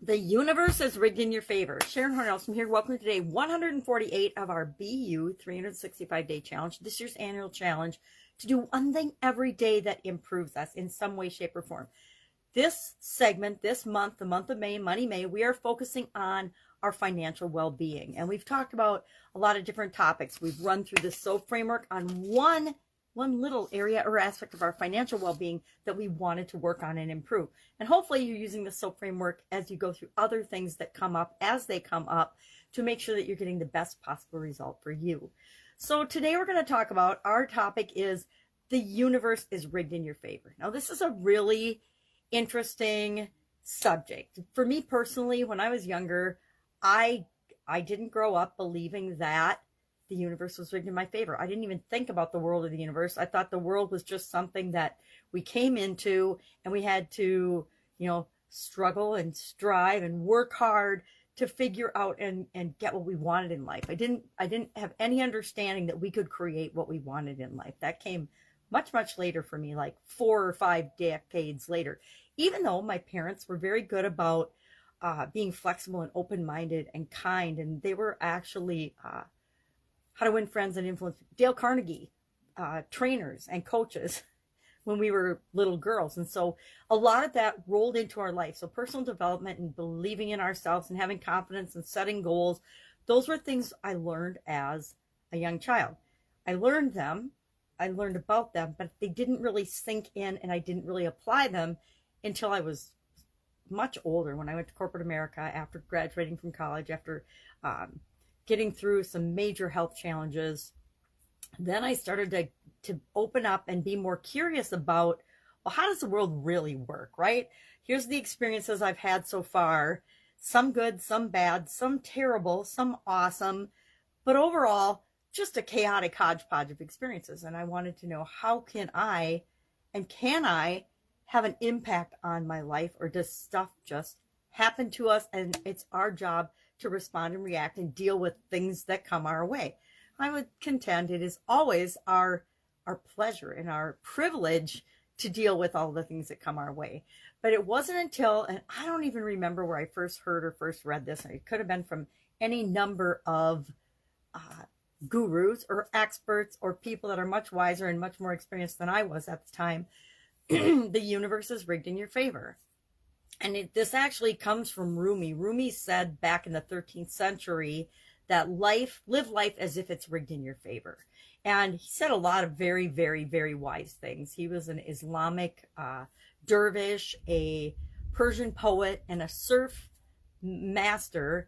The universe is rigged in your favor. Sharon Horne-Ellstrom here. Welcome to day 148 of our BU 365-day challenge. This year's annual challenge to do one thing every day that improves us in some way, shape, or form. This segment, this month, the month of May, Money May, we are focusing on our financial well-being. And we've talked about a lot of different topics. We've run through the SOAP framework on one little area or aspect of our financial well-being that we wanted to work on and improve. And hopefully you're using the SOAP framework as you go through other things that come up as they come up to make sure that you're getting the best possible result for you. So today we're going to talk about, our topic is the universe is rigged in your favor. Now this is a really interesting subject. For me personally, when I was younger, I didn't grow up believing that the universe was rigged in my favor. I didn't even think about the world or the universe. I thought the world was just something that we came into and we had to, struggle and strive and work hard to figure out and get what we wanted in life. I didn't have any understanding that we could create what we wanted in life. That came much, much later for me, like 4 or 5 decades later. Even though my parents were very good about being flexible and open-minded and kind, and they were actually How to Win Friends and Influence, Dale Carnegie trainers and coaches when we were little girls. And so a lot of that rolled into our life. So personal development and believing in ourselves and having confidence and setting goals, those were things I learned as a young child. I learned about them, but they didn't really sink in and I didn't really apply them until I was much older, when I went to corporate America after graduating from college, after getting through some major health challenges. Then I started to open up and be more curious about, well, how does the world really work, right? Here's the experiences I've had so far, some good, some bad, some terrible, some awesome, but overall, just a chaotic hodgepodge of experiences. And I wanted to know, how can I have an impact on my life, or does stuff just happen to us and it's our job to respond and react and deal with things that come our way? I would contend it is always our pleasure and our privilege to deal with all the things that come our way. But it wasn't until, and I don't even remember where I first heard or first read this, and it could have been from any number of gurus or experts or people that are much wiser and much more experienced than I was at the time. The universe is rigged in your favor. And this actually comes from Rumi. Rumi said back in the 13th century that live life as if it's rigged in your favor. And he said a lot of very, very, very wise things. He was an Islamic dervish, a Persian poet, and a surf master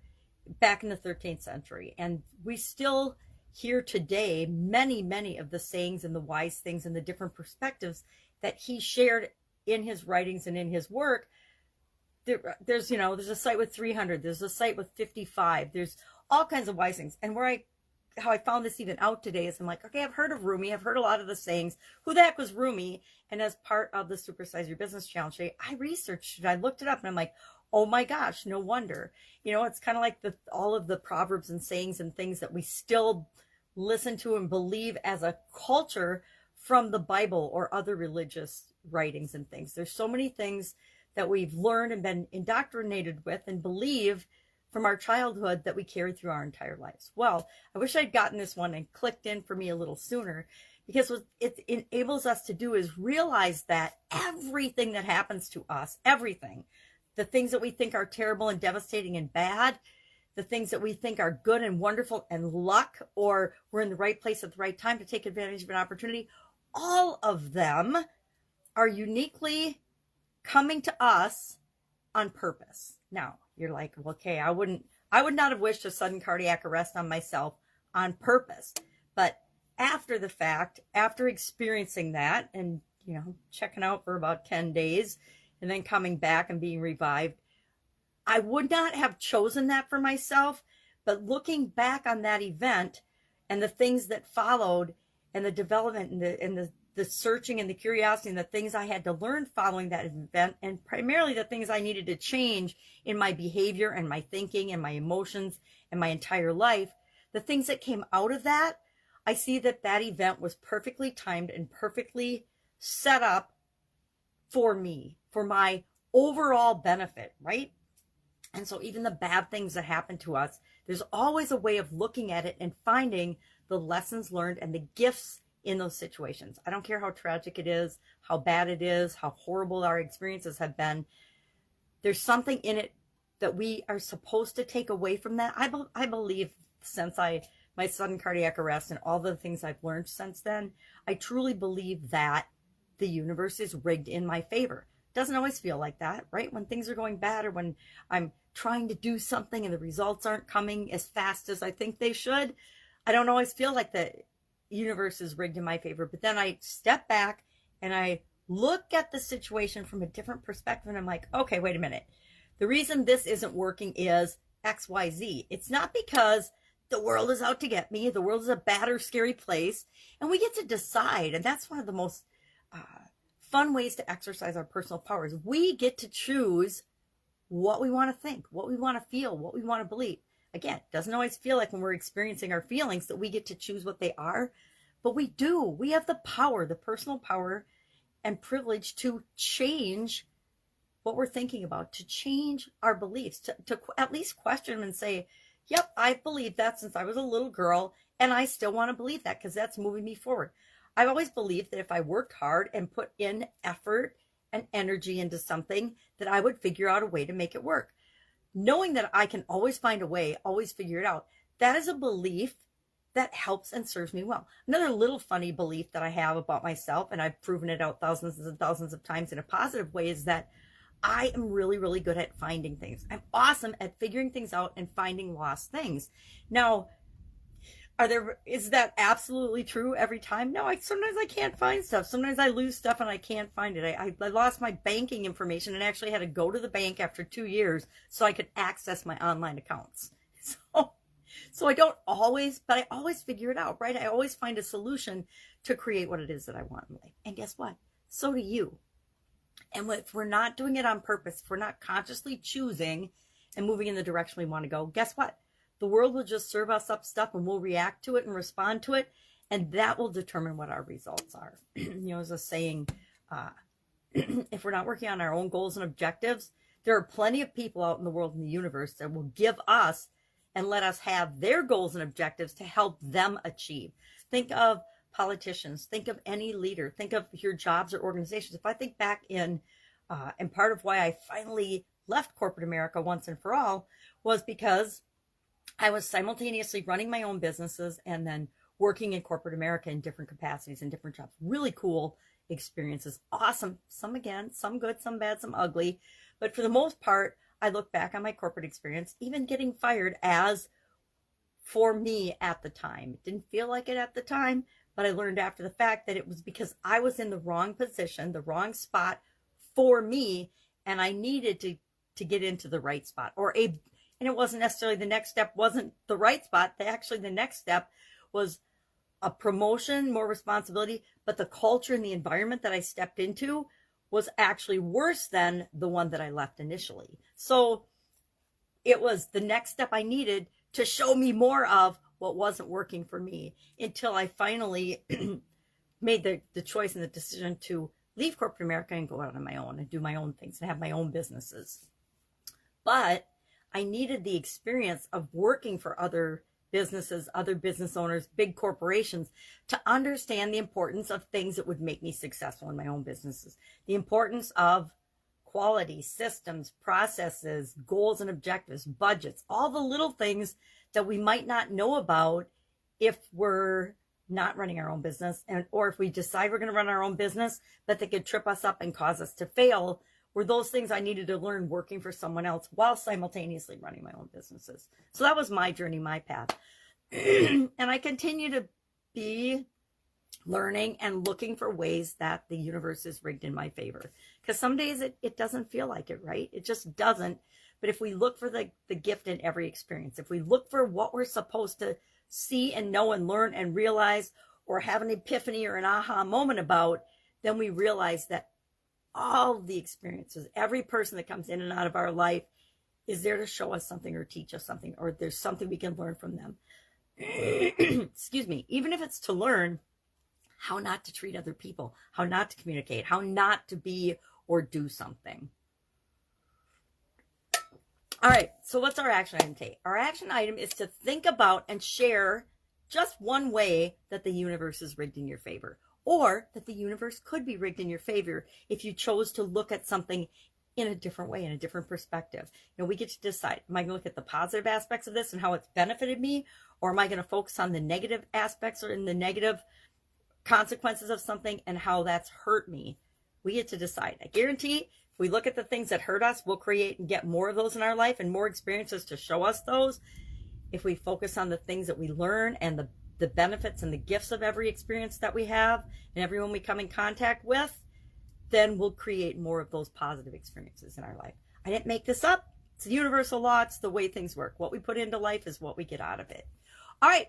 back in the 13th century. And we still hear today many, many of the sayings and the wise things and the different perspectives that he shared in his writings and in his work. There's a site with 300, there's a site with 55, there's all kinds of wise things. And how I found this even out today is I'm like, okay, I've heard of Rumi, I've heard a lot of the sayings. Who the heck was Rumi? And as part of the Supersize Your Business Challenge today, I researched it, I looked it up, and I'm like, oh my gosh, no wonder. It's kind of like all of the proverbs and sayings and things that we still listen to and believe as a culture from the Bible or other religious writings and things. There's so many things that we've learned and been indoctrinated with and believe from our childhood that we carry through our entire lives. Well, I wish I'd gotten this one and clicked in for me a little sooner, because what it enables us to do is realize that everything that happens to us, everything, the things that we think are terrible and devastating and bad, the things that we think are good and wonderful and luck, or we're in the right place at the right time to take advantage of an opportunity, all of them are uniquely coming to us on purpose. Now, you're like, well, okay, I would not have wished a sudden cardiac arrest on myself on purpose. But after the fact, after experiencing that and, checking out for about 10 days and then coming back and being revived, I would not have chosen that for myself. But looking back on that event and the things that followed and the development and the searching and the curiosity and the things I had to learn following that event, and primarily the things I needed to change in my behavior and my thinking and my emotions and my entire life, the things that came out of that, I see that event was perfectly timed and perfectly set up for me, for my overall benefit, right? And so even the bad things that happen to us, there's always a way of looking at it and finding the lessons learned and the gifts in those situations. I don't care how tragic it is, how bad it is, how horrible our experiences have been. There's something in it that we are supposed to take away from that. I believe since my sudden cardiac arrest and all the things I've learned since then, I truly believe that the universe is rigged in my favor. Doesn't always feel like that, right? When things are going bad or when I'm trying to do something and the results aren't coming as fast as I think they should, I don't always feel like the universe is rigged in my favor. But then I step back and I look at the situation from a different perspective and I'm like, okay, wait a minute. The reason this isn't working is XYZ. It's not because the world is out to get me. The world is a bad or scary place. And we get to decide. And that's one of the most fun ways to exercise our personal powers. We get to choose what we want to think, what we want to feel, what we want to believe. Again, it doesn't always feel like when we're experiencing our feelings that we get to choose what they are, but we do. We have the power, the personal power and privilege to change what we're thinking about, to change our beliefs, to at least question them and say, yep, I've believed that since I was a little girl, and I still want to believe that because that's moving me forward. I've always believed that if I worked hard and put in effort and energy into something, that I would figure out a way to make it work. Knowing that I can always find a way, always figure it out, that is a belief that helps and serves me well. Another little funny belief that I have about myself, and I've proven it out thousands and thousands of times in a positive way, is that I am really, really good at finding things. I'm awesome at figuring things out and finding lost things. Now, is that absolutely true every time? No, sometimes I can't find stuff. Sometimes I lose stuff and I can't find it. I lost my banking information and actually had to go to the bank after 2 years so I could access my online accounts. So I don't always, but I always figure it out, right? I always find a solution to create what it is that I want in life. And guess what? So do you. And if we're not doing it on purpose, if we're not consciously choosing and moving in the direction we want to go, guess what? The world will just serve us up stuff and we'll react to it and respond to it. And that will determine what our results are. As a saying, if we're not working on our own goals and objectives, there are plenty of people out in the world and the universe that will give us and let us have their goals and objectives to help them achieve. Think of politicians, think of any leader, think of your jobs or organizations. If I think back and part of why I finally left corporate America once and for all was because I was simultaneously running my own businesses and then working in corporate America in different capacities and different jobs. Really cool experiences. Awesome. Some again, some good, some bad, some ugly. But for the most part, I look back on my corporate experience, even getting fired, as for me at the time. It didn't feel like it at the time, but I learned after the fact that it was because I was in the wrong position, the wrong spot for me, and I needed to get into the right spot. And it wasn't necessarily the next step wasn't the right spot. Actually, the next step was a promotion, more responsibility, but the culture and the environment that I stepped into was actually worse than the one that I left initially. So it was the next step I needed to show me more of what wasn't working for me, until I finally made the choice and the decision to leave corporate America and go out on my own and do my own things and have my own businesses. But I needed the experience of working for other businesses, other business owners, big corporations, to understand the importance of things that would make me successful in my own businesses. The importance of quality, systems, processes, goals and objectives, budgets, all the little things that we might not know about if we're not running our own business, or if we decide we're going to run our own business, but they could trip us up and cause us to fail, were those things I needed to learn working for someone else while simultaneously running my own businesses. So that was my journey, my path. And I continue to be learning and looking for ways that the universe is rigged in my favor. Because some days it doesn't feel like it, right? It just doesn't. But if we look for the gift in every experience, if we look for what we're supposed to see and know and learn and realize, or have an epiphany or an aha moment about, then we realize that all the experiences, every person that comes in and out of our life is there to show us something or teach us something, or there's something we can learn from them. Excuse me. Even if it's to learn how not to treat other people, how not to communicate, how not to be or do something. All right, so what's our action item today? Our action item is to think about and share just one way that the universe is rigged in your favor, or that the universe could be rigged in your favor if you chose to look at something in a different way, in a different perspective. You know, we get to decide, am I going to look at the positive aspects of this and how it's benefited me, or am I going to focus on the negative aspects or in the negative consequences of something and how that's hurt me? We get to decide. I guarantee if we look at the things that hurt us, we'll create and get more of those in our life and more experiences to show us those. If we focus on the things that we learn and the benefits and the gifts of every experience that we have and everyone we come in contact with, then we'll create more of those positive experiences in our life. I didn't make this up. It's a universal law. It's the way things work. What we put into life is what we get out of it. All right.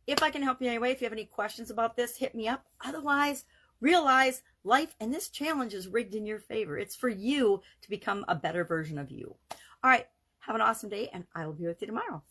If I can help you in any way, if you have any questions about this, hit me up. Otherwise, realize life and this challenge is rigged in your favor. It's for you to become a better version of you. All right. Have an awesome day, and I will be with you tomorrow.